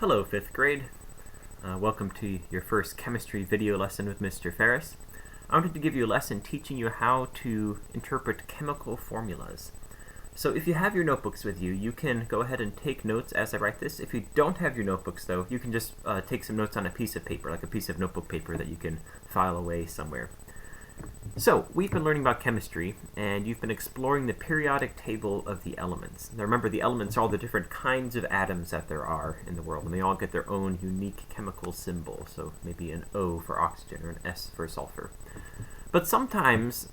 Hello, 5th grade. Welcome to your first chemistry video lesson with Mr. Ferris. I wanted to give you a lesson teaching you how to interpret chemical formulas. So if you have your notebooks with you, you can go ahead and take notes as I write this. If you don't have your notebooks, though, you can just take some notes on a piece of paper, like a piece of notebook paper that you can file away somewhere. So, we've been learning about chemistry, and you've been exploring the periodic table of the elements. Now remember, the elements are all the different kinds of atoms that there are in the world, and they all get their own unique chemical symbol, so maybe an O for oxygen or an S for sulfur. But sometimes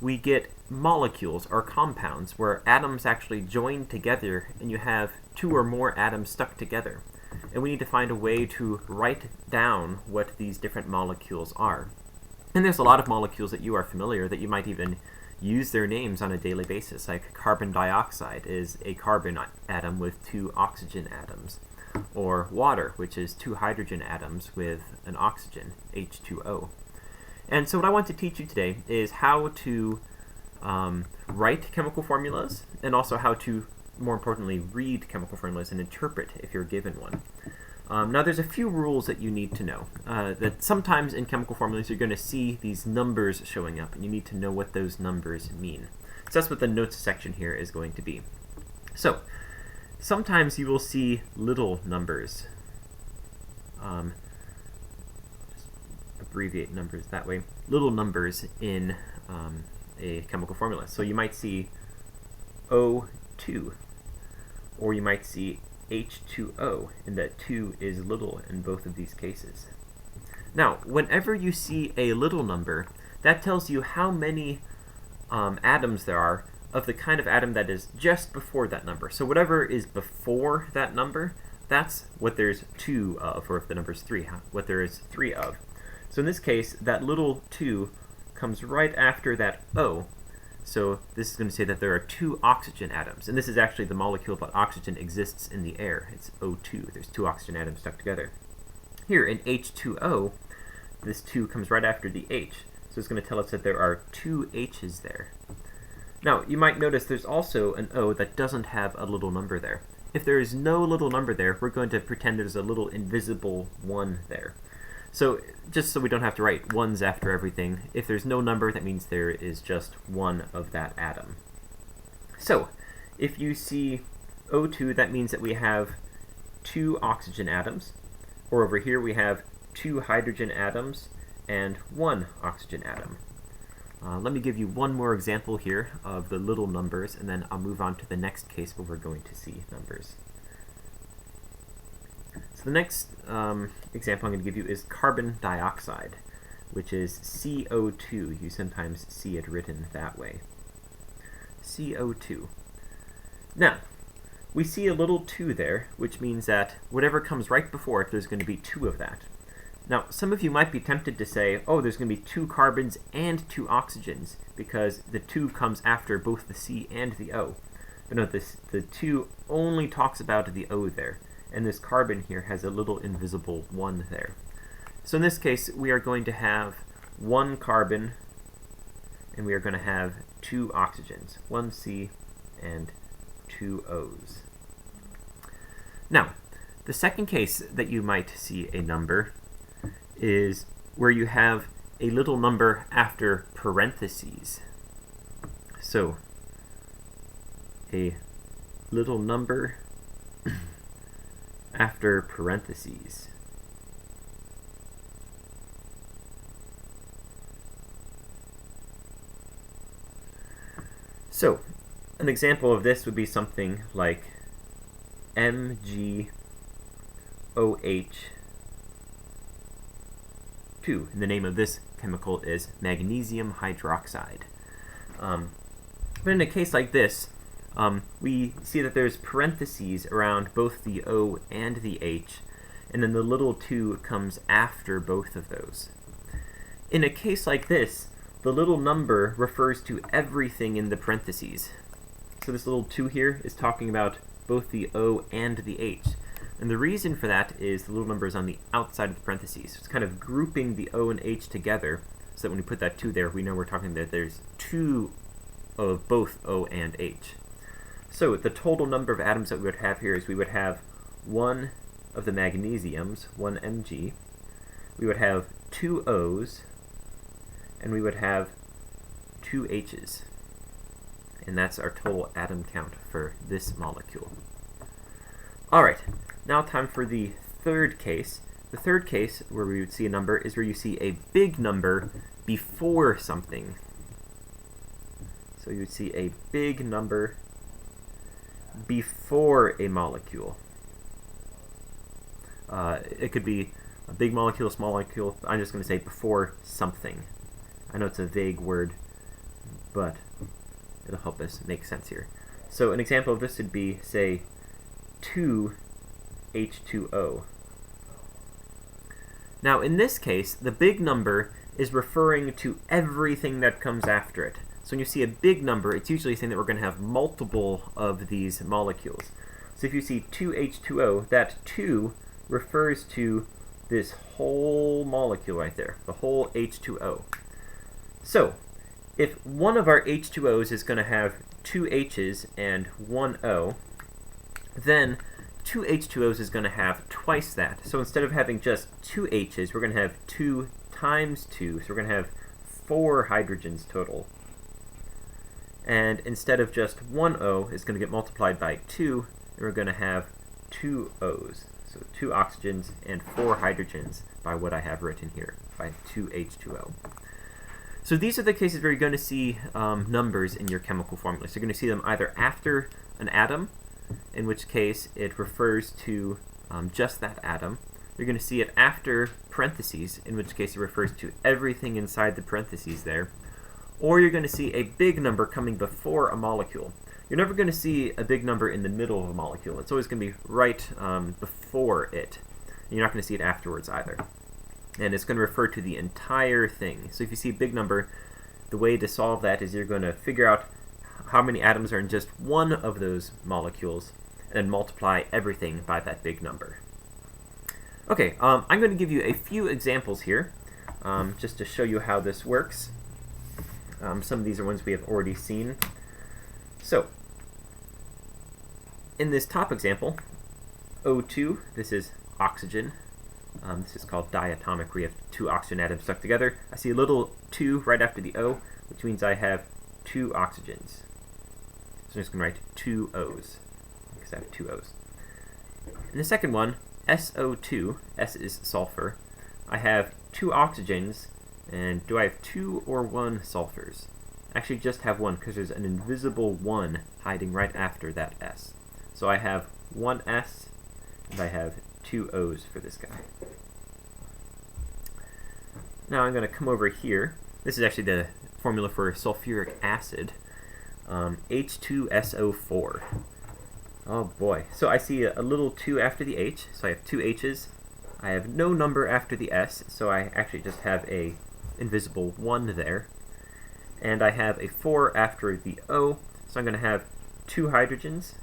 we get molecules or compounds where atoms actually join together, and you have two or more atoms stuck together. And we need to find a way to write down what these different molecules are. And there's a lot of molecules that you are familiar that you might even use their names on a daily basis, like carbon dioxide is a carbon atom with two oxygen atoms, or water, which is two hydrogen atoms with an oxygen, H2O. And so what I want to teach you today is how to write chemical formulas, and also how to, more importantly, read chemical formulas and interpret if you're given one. Now there's a few rules that you need to know. That sometimes in chemical formulas you're going to see these numbers showing up, and you need to know what those numbers mean. So that's what the notes section here is going to be. So sometimes you will see little numbers. Just abbreviate numbers that way. Little numbers in a chemical formula. So you might see O2, or you might see H2O, and that 2 is little in both of these cases. Now, whenever you see a little number, that tells you how many atoms there are of the kind of atom that is just before that number. So whatever is before that number, that's what there's 2 of, or if the number is 3, what there is 3 of. So in this case, that little 2 comes right after that O. So this is going to say that there are 2 oxygen atoms, and this is actually the molecule that oxygen exists in the air. It's O2. There's 2 oxygen atoms stuck together. Here in H2O, this 2 comes right after the H, so it's going to tell us that there are 2 H's there. Now, you might notice there's also an O that doesn't have a little number there. If there is no little number there, we're going to pretend there's a little invisible 1 there. So just so we don't have to write ones after everything, if there's no number, that means there is just one of that atom. So if you see O2, that means that we have 2 oxygen atoms, or over here we have 2 hydrogen atoms and 1 oxygen atom. Let me give you one more example here of the little numbers, and then I'll move on to the next case where we're going to see numbers. So the next example I'm going to give you is carbon dioxide, which is CO2. You sometimes see it written that way. CO2. Now, we see a little 2 there, which means that whatever comes right before it, there's going to be 2 of that. Now, some of you might be tempted to say, oh, there's going to be 2 carbons and 2 oxygens, because the 2 comes after both the C and the O. But no, the 2 only talks about the O there. And this carbon here has a little invisible 1 there. So in this case, we are going to have 1 carbon, and we are going to have 2 oxygens, 1 C and 2 O's. Now, the second case that you might see a number is where you have a little number after parentheses. So, a little number after parentheses. So, an example of this would be something like MgOH2, and the name of this chemical is magnesium hydroxide. But in a case like this, we see that there's parentheses around both the O and the H, and then the little 2 comes after both of those. In a case like this, the little number refers to everything in the parentheses. So this little 2 here is talking about both the O and the H. And the reason for that is the little number is on the outside of the parentheses. It's kind of grouping the O and H together, so that when we put that 2 there, we know we're talking that there's 2 of both O and H. So the total number of atoms that we would have here is we would have one of the magnesiums, 1 Mg, we would have 2 O's, and we would have 2 H's. And that's our total atom count for this molecule. Alright, now time for the third case. The third case where we would see a number is where you see a big number before something. So you would see a big number before a molecule. It could be a big molecule, a small molecule. I'm just going to say before something. I know it's a vague word, but it'll help us make sense here. So an example of this would be, say, 2H2O. Now in this case, the big number is referring to everything that comes after it. So when you see a big number, it's usually saying that we're going to have multiple of these molecules. So if you see 2H2O, that 2 refers to this whole molecule right there, the whole H2O. So if one of our H2Os is going to have 2 H's and 1 O, then 2 H2Os is going to have twice that. So instead of having just 2 H's, we're going to have 2 times 2, so we're going to have 4 hydrogens total. And instead of just 1 O, it's going to get multiplied by 2, and we're going to have 2 O's. So 2 oxygens and 4 hydrogens by what I have written here, by 2H2O. So these are the cases where you're going to see numbers in your chemical formula. So you're going to see them either after an atom, in which case it refers to just that atom. You're going to see it after parentheses, in which case it refers to everything inside the parentheses there. Or you're going to see a big number coming before a molecule. You're never going to see a big number in the middle of a molecule. It's always going to be right before it. And you're not going to see it afterwards either. And it's going to refer to the entire thing. So if you see a big number, the way to solve that is you're going to figure out how many atoms are in just one of those molecules, and then multiply everything by that big number. Okay, I'm going to give you a few examples here, just to show you how this works. Some of these are ones we have already seen. So, in this top example, O2, this is oxygen. This is called diatomic, where you have 2 oxygen atoms stuck together. I see a little 2 right after the O, which means I have 2 oxygens. So I'm just going to write 2 O's, because I have 2 O's. In the second one, SO2, S is sulfur, I have 2 oxygens, and do I have 2 or 1 sulfurs? I actually just have 1, because there's an invisible 1 hiding right after that S. So I have 1 S, and I have 2 O's for this guy. Now I'm going to come over here. This is actually the formula for sulfuric acid. H2SO4. Oh boy. So I see a little 2 after the H, so I have 2 H's. I have no number after the S, so I actually just have a invisible 1 there. And I have a 4 after the O, so I'm going to have 2 hydrogens,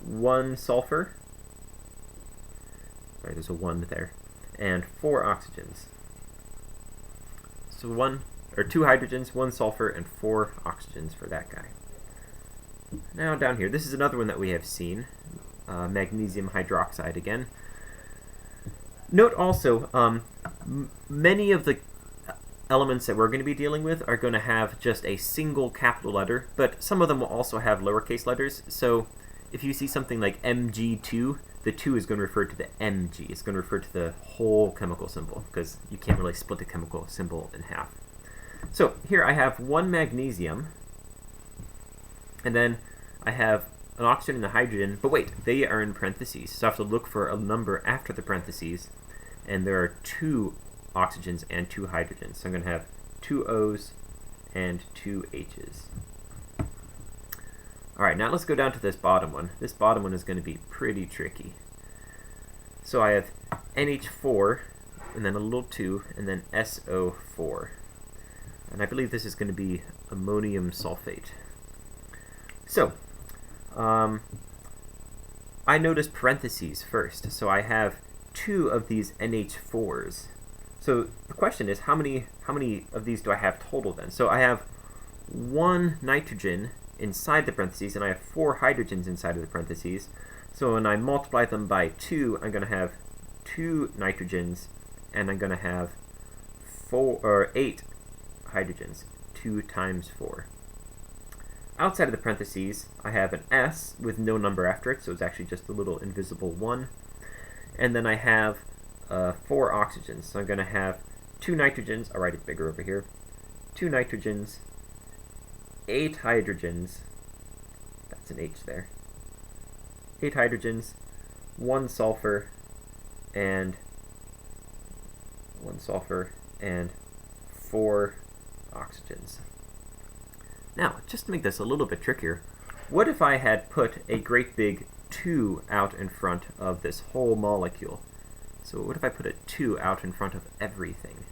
1 sulfur, sorry, there's a 1 there, and 4 oxygens. So 2 hydrogens, 1 sulfur, and 4 oxygens for that guy. Now down here, this is another one that we have seen, magnesium hydroxide again. Note also, many of the elements that we're going to be dealing with are going to have just a single capital letter, but some of them will also have lowercase letters. So if you see something like Mg2, the 2 is going to refer to the Mg. It's going to refer to the whole chemical symbol, because you can't really split the chemical symbol in half. So here I have 1 magnesium, and then I have an oxygen and a hydrogen, but wait, they are in parentheses, so I have to look for a number after the parentheses, and there are 2 oxygens and 2 hydrogens. So I'm going to have 2 O's and 2 H's. Alright, now let's go down to this bottom one. This bottom one is going to be pretty tricky. So I have NH4, and then a little 2, and then SO4. And I believe this is going to be ammonium sulfate. So, I notice parentheses first. So I have 2 of these NH4s. So the question is, how many of these do I have total then? So I have 1 nitrogen inside the parentheses, and I have 4 hydrogens inside of the parentheses. So when I multiply them by 2, I'm going to have 2 nitrogens, and I'm going to have 8 hydrogens. 2 times 4. Outside of the parentheses, I have an S with no number after it, so it's actually just a little invisible 1. And then I have 4 oxygens. So I'm going to have 2 nitrogens. I'll write it bigger over here. 2 nitrogens, 8 hydrogens. That's an H there. 8 hydrogens, 1 sulfur, and 4 oxygens. Now, just to make this a little bit trickier, what if I had put a great big 2 out in front of this whole molecule? So what if I put a 2 out in front of everything?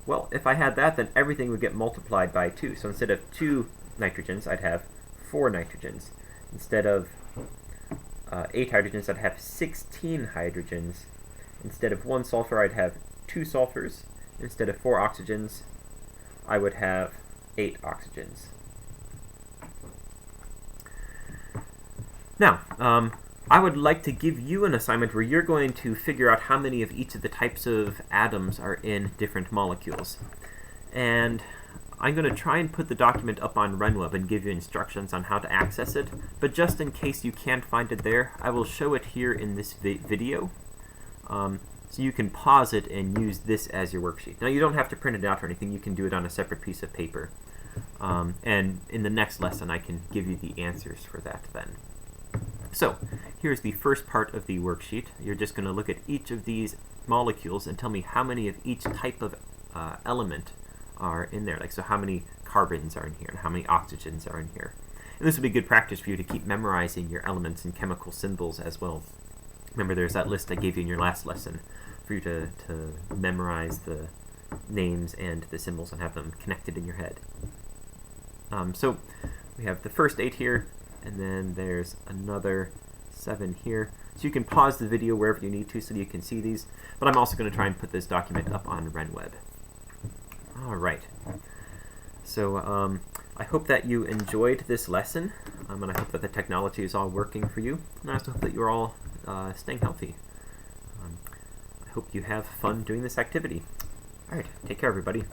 Well, if I had that, then everything would get multiplied by 2. So instead of 2 nitrogens, I'd have 4 nitrogens. Instead of 8 hydrogens, I'd have 16 hydrogens. Instead of 1 sulfur, I'd have 2 sulfurs. Instead of 4 oxygens, I would have 8 oxygens. Now, I would like to give you an assignment where you're going to figure out how many of each of the types of atoms are in different molecules. And I'm going to try and put the document up on RunWeb and give you instructions on how to access it, but just in case you can't find it there, I will show it here in this video. So you can pause it and use this as your worksheet. Now, you don't have to print it out or anything. You can do it on a separate piece of paper. And in the next lesson, I can give you the answers for that then. So, here's the first part of the worksheet. You're just going to look at each of these molecules and tell me how many of each type of element are in there. Like, so how many carbons are in here and how many oxygens are in here. And this will be good practice for you to keep memorizing your elements and chemical symbols as well. Remember, there's that list I gave you in your last lesson for you to memorize the names and the symbols and have them connected in your head. So we have the first 8 here, and then there's another 7 here. So you can pause the video wherever you need to so you can see these, but I'm also going to try and put this document up on RunWeb. Alright, so I hope that you enjoyed this lesson, and I hope that the technology is all working for you, and I also hope that you're all staying healthy. I hope you have fun doing this activity. Alright, take care everybody.